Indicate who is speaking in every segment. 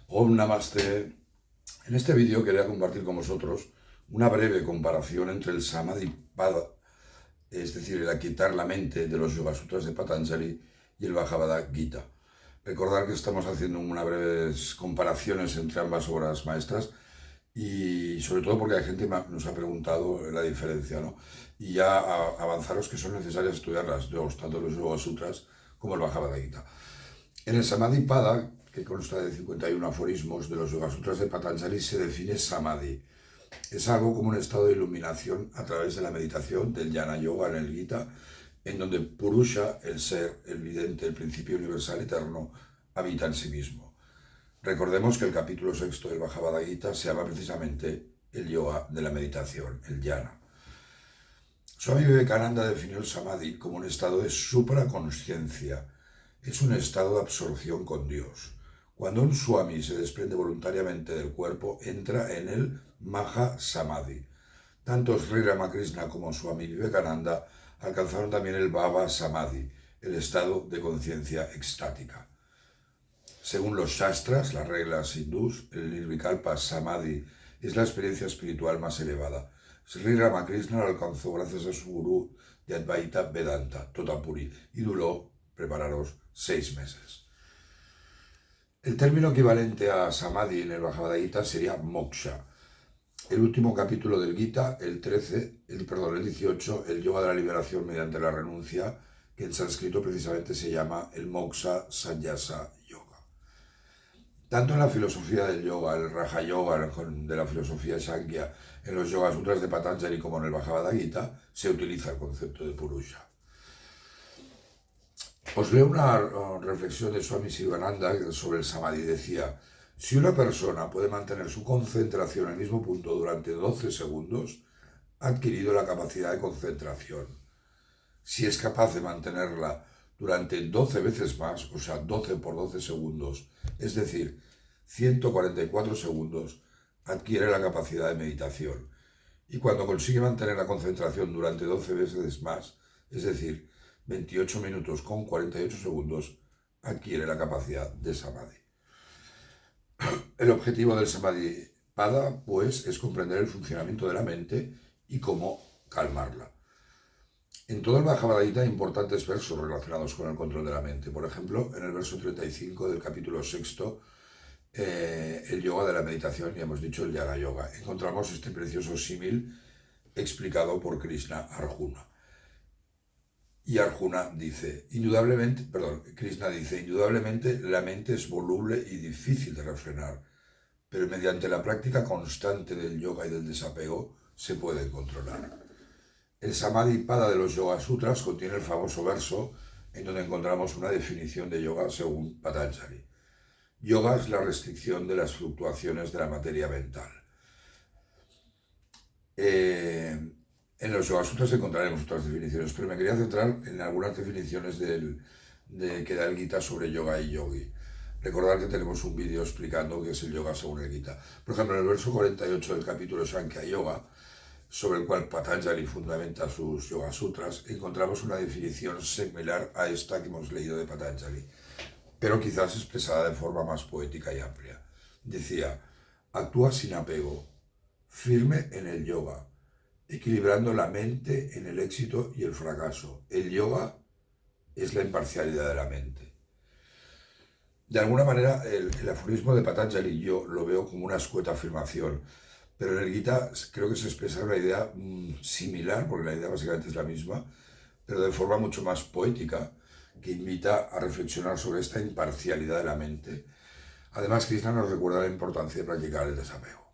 Speaker 1: Om Namaste. En este vídeo quería compartir con vosotros una breve comparación entre el Samadhi Pada, es decir, el aquietar la mente de los Yoga Sutras de Patanjali, y el Bhagavad Gita. Recordar que estamos haciendo unas breves comparaciones entre ambas obras maestras y sobre todo porque hay gente que nos ha preguntado la diferencia, ¿no? Y ya avanzaros que son necesarias estudiar las dos, tanto los Yoga Sutras como el Bhagavad Gita. En el Samadhi Pada, que consta de 51 aforismos de los Yoga Sutras de Patanjali, se define Samadhi. Es algo como un estado de iluminación a través de la meditación del Jnana Yoga en el Gita, en donde Purusha, el ser, el vidente, el principio universal eterno, habita en sí mismo. Recordemos que el capítulo 6 del Bhagavad Gita se llama precisamente el yoga de la meditación, el Jnana. Swami Vivekananda definió el Samadhi como un estado de supraconsciencia. Es un estado de absorción con Dios. Cuando un Swami se desprende voluntariamente del cuerpo, entra en el Maha Samadhi. Tanto Sri Ramakrishna como Swami Vivekananda alcanzaron también el Bhava Samadhi, el estado de conciencia extática. Según los Shastras, las reglas hindús, el Nirvikalpa Samadhi es la experiencia espiritual más elevada. Sri Ramakrishna lo alcanzó gracias a su gurú de Advaita Vedanta, Totapuri, y duró, prepararos, 6 meses. El término equivalente a Samadhi en el Bhagavad Gita sería Moksha. El último capítulo del Gita, el 18, el yoga de la liberación mediante la renuncia, que en sánscrito precisamente se llama el Moksha Sannyasa Yoga. Tanto en la filosofía del yoga, el Raja Yoga de la filosofía Sankhya, en los Yoga Sutras de Patanjali como en el Bhagavad Gita, se utiliza el concepto de Purusha. Os leo una reflexión de Swami Sivananda sobre el Samadhi. Decía: si una persona puede mantener su concentración en el mismo punto durante 12 segundos, ha adquirido la capacidad de concentración. Si es capaz de mantenerla durante 12 veces más, o sea, 12 por 12 segundos, es decir, 144 segundos, adquiere la capacidad de meditación. Y cuando consigue mantener la concentración durante 12 veces más, es decir, 28 minutos con 48 segundos, adquiere la capacidad de Samadhi. El objetivo del Samadhi Pada, pues, es comprender el funcionamiento de la mente y cómo calmarla. En todo el Bhagavad Gita hay importantes versos relacionados con el control de la mente. Por ejemplo, en el verso 35 del capítulo 6, el yoga de la meditación, y hemos dicho el Jnana Yoga, encontramos este precioso símil explicado por Krishna a Arjuna. Y Arjuna dice, Krishna dice, indudablemente la mente es voluble y difícil de refrenar, pero mediante la práctica constante del yoga y del desapego se puede controlar. El Samadhi Pada de los Yoga Sutras contiene el famoso verso en donde encontramos una definición de yoga según Patanjali. Yoga es la restricción de las fluctuaciones de la materia mental. En los Yoga Sutras encontraremos otras definiciones, pero me quería centrar en algunas definiciones que da el Gita sobre yoga y yogi. Recordad que tenemos un vídeo explicando qué es el yoga según el Gita. Por ejemplo, en el verso 48 del capítulo Sankhya Yoga, sobre el cual Patanjali fundamenta sus Yoga Sutras, encontramos una definición similar a esta que hemos leído de Patanjali, pero quizás expresada de forma más poética y amplia. Decía: actúa sin apego, firme en el yoga, equilibrando la mente en el éxito y el fracaso. El yoga es la imparcialidad de la mente. De alguna manera, el aforismo de Patanjali yo lo veo como una escueta afirmación, pero en el Gita creo que se expresa una idea similar, porque la idea básicamente es la misma, pero de forma mucho más poética, que invita a reflexionar sobre esta imparcialidad de la mente. Además, Krishna nos recuerda la importancia de practicar el desapego.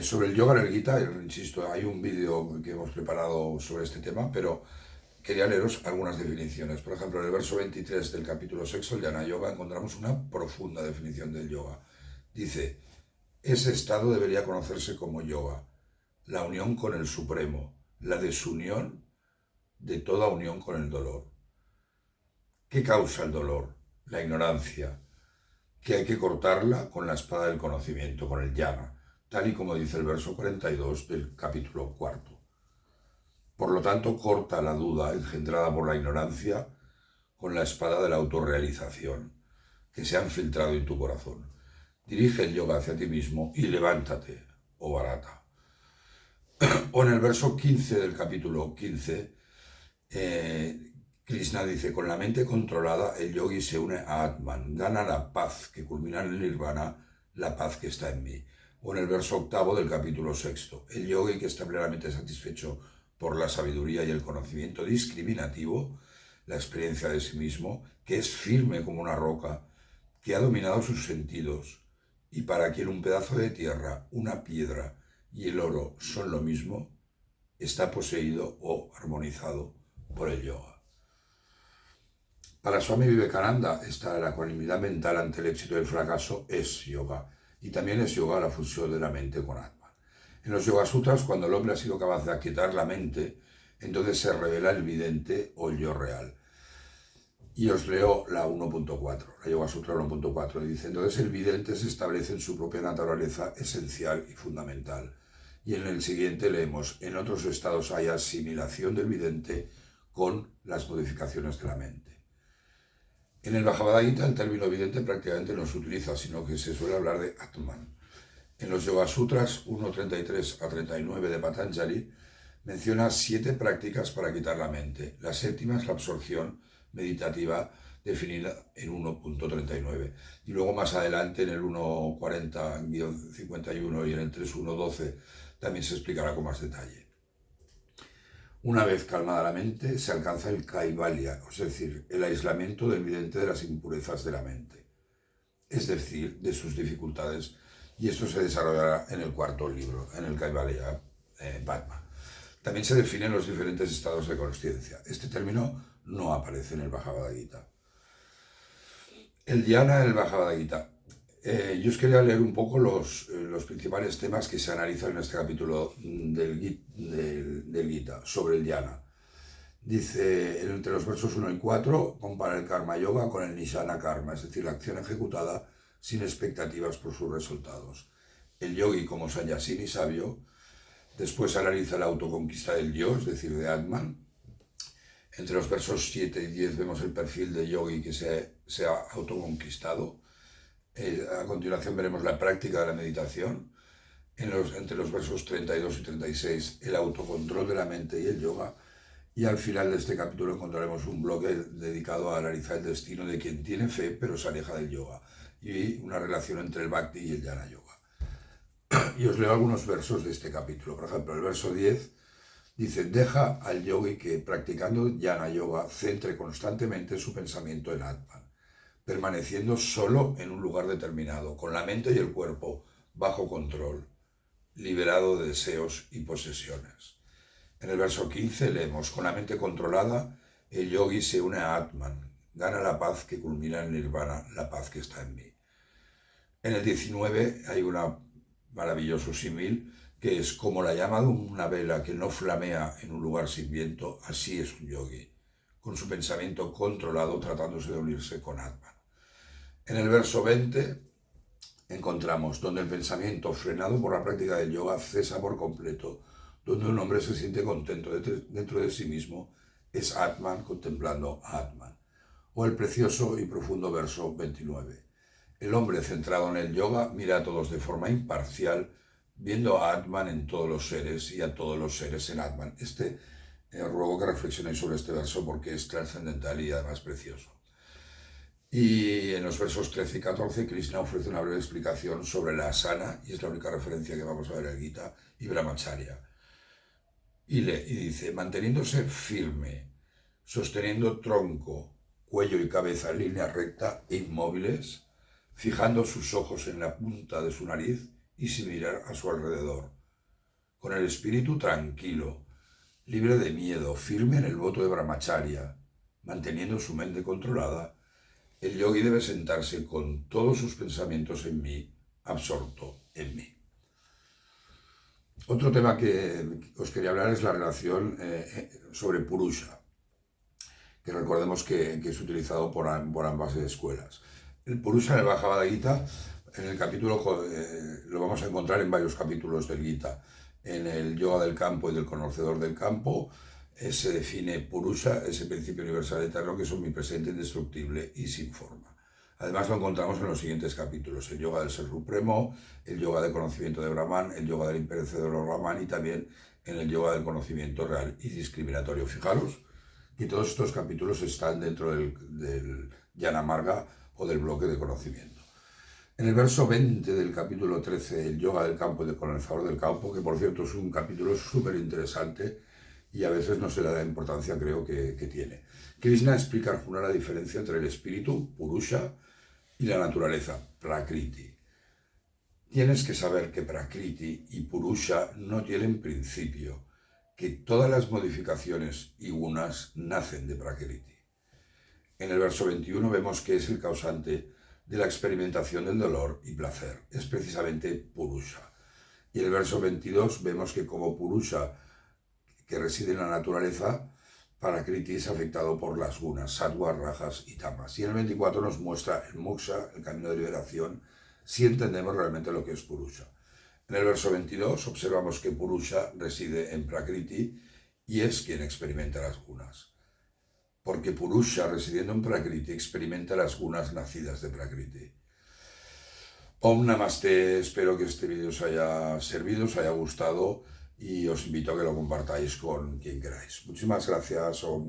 Speaker 1: Sobre el yoga en el Gita, insisto, hay un vídeo que hemos preparado sobre este tema, pero quería leeros algunas definiciones. Por ejemplo, en el verso 23 del capítulo 6, el Jnana Yoga, encontramos una profunda definición del yoga. Dice: ese estado debería conocerse como yoga, la unión con el Supremo, la desunión de toda unión con el dolor. ¿Qué causa el dolor? La ignorancia, que hay que cortarla con la espada del conocimiento, con el Jnana, tal y como dice el verso 42 del capítulo 4. Por lo tanto, corta la duda engendrada por la ignorancia con la espada de la autorrealización. que se han filtrado en tu corazón. Dirige el yoga hacia ti mismo y levántate, oh Bharata. O en el verso 15 del capítulo 15, Krishna dice, con la mente controlada el yogi se une a Atman, gana la paz que culmina en el nirvana, la paz que está en mí. O en el verso 8 del capítulo 6, el yogi que está plenamente satisfecho por la sabiduría y el conocimiento discriminativo, la experiencia de sí mismo, que es firme como una roca, que ha dominado sus sentidos, y para quien un pedazo de tierra, una piedra y el oro son lo mismo, está poseído o armonizado por el yoga. Para Swami Vivekananda, la ecuanimidad mental ante el éxito y el fracaso es yoga, y también es yoga la fusión de la mente con Atman. En los Yoga Sutras, cuando el hombre ha sido capaz de aquietar la mente, entonces se revela el vidente o el yo real. Y os leo la 1.4, la Yoga Sutra 1.4, dice, entonces el vidente se establece en su propia naturaleza esencial y fundamental. Y en el siguiente leemos, en otros estados hay asimilación del vidente con las modificaciones de la mente. En el Bhagavad Gita el término vidente prácticamente no se utiliza, sino que se suele hablar de Atman. En los Yoga Sutras 1.33 a 39 de Patanjali menciona 7 prácticas para quitar la mente. La séptima es la absorción meditativa definida en 1.39. Y luego más adelante en el 1.40-51 y en el 3.1.12 también se explicará con más detalle. Una vez calmada la mente, se alcanza el Kaivalya, es decir, el aislamiento del vidente de las impurezas de la mente, es decir, de sus dificultades, y esto se desarrollará en el 4.º libro, en el Kaivalya Padma. También se definen los diferentes estados de consciencia. Este término no aparece en el Bhagavad Gita. El dhyana en el Bhagavad Gita. Yo os quería leer un poco los principales temas que se analizan en este capítulo del Gita sobre el dhyana. Dice, entre los versos 1 y 4, compara el karma yoga con el nishana karma, es decir, la acción ejecutada sin expectativas por sus resultados. El yogi como sannyasini sabio, después analiza la autoconquista del yo, es decir, de Atman. Entre los versos 7 y 10 vemos el perfil de yogi que se ha autoconquistado. A continuación veremos la práctica de la meditación. Entre los versos 32 y 36, el autocontrol de la mente y el yoga. Y al final de este capítulo encontraremos un bloque dedicado a analizar el destino de quien tiene fe pero se aleja del yoga, y una relación entre el bhakti y el jnana yoga. Y os leo algunos versos de este capítulo. Por ejemplo, el verso 10 dice, deja al yogi que practicando jnana yoga centre constantemente su pensamiento en Atman, permaneciendo solo en un lugar determinado, con la mente y el cuerpo bajo control, liberado de deseos y posesiones. En el verso 15 leemos, con la mente controlada, el yogi se une a Atman, gana la paz que culmina en nirvana, la paz que está en mí. En el 19 hay un maravilloso símil que es como la llama de una vela que no flamea en un lugar sin viento, así es un yogi, con su pensamiento controlado tratándose de unirse con Atman. En el verso 20 encontramos donde el pensamiento frenado por la práctica del yoga cesa por completo, donde un hombre se siente contento dentro de sí mismo, es Atman contemplando a Atman. O el precioso y profundo verso 29. El hombre centrado en el yoga mira a todos de forma imparcial, viendo a Atman en todos los seres y a todos los seres en Atman. Ruego que reflexionéis sobre este verso porque es trascendental y además precioso. Y en los versos 13 y 14, Krishna ofrece una breve explicación sobre la asana, y es la única referencia que vamos a ver en el Gita, y brahmacharya. Y dice, manteniéndose firme, sosteniendo tronco, cuello y cabeza en línea recta e inmóviles, fijando sus ojos en la punta de su nariz y sin mirar a su alrededor, con el espíritu tranquilo, libre de miedo, firme en el voto de brahmacharya, manteniendo su mente controlada, el yogi debe sentarse con todos sus pensamientos en mí, absorto en mí. Otro tema que os quería hablar es la relación sobre Purusha, que recordemos que es utilizado por ambas escuelas. El Purusha en el Bhagavad Gita, en el capítulo, lo vamos a encontrar en varios capítulos del Gita. En el Yoga del Campo y del Conocedor del Campo se define Purusha, ese principio universal eterno que es omnipresente, indestructible y sin forma. Además lo encontramos en los siguientes capítulos: el yoga del ser supremo, el yoga del conocimiento de Brahman, el yoga del imperecedero Brahman y también en el yoga del conocimiento real y discriminatorio. Fijaros que todos estos capítulos están dentro del Jnana Marga o del bloque de conocimiento. En el verso 20 del capítulo 13, el yoga del campo y del colonizador del campo, que por cierto es un capítulo súper interesante y a veces no se le da la importancia, creo, que tiene. Krishna explica a Arjuna la diferencia entre el espíritu, Purusha, y la naturaleza, Prakriti. Tienes que saber que Prakriti y Purusha no tienen principio, que todas las modificaciones y gunas nacen de Prakriti. En el verso 21 vemos que es el causante de la experimentación del dolor y placer, es precisamente Purusha. Y en el verso 22 vemos que como Purusha, que reside en la naturaleza, Prakriti es afectado por las gunas, sattva, rajas y tamas. Y en el 24 nos muestra el moksha, el camino de liberación, si entendemos realmente lo que es Purusha. En el verso 22 observamos que Purusha reside en Prakriti y es quien experimenta las gunas. Porque Purusha, residiendo en Prakriti, experimenta las gunas nacidas de Prakriti. Om Namaste, espero que este vídeo os haya servido, os haya gustado y os invito a que lo compartáis con quien queráis. Muchísimas gracias. Om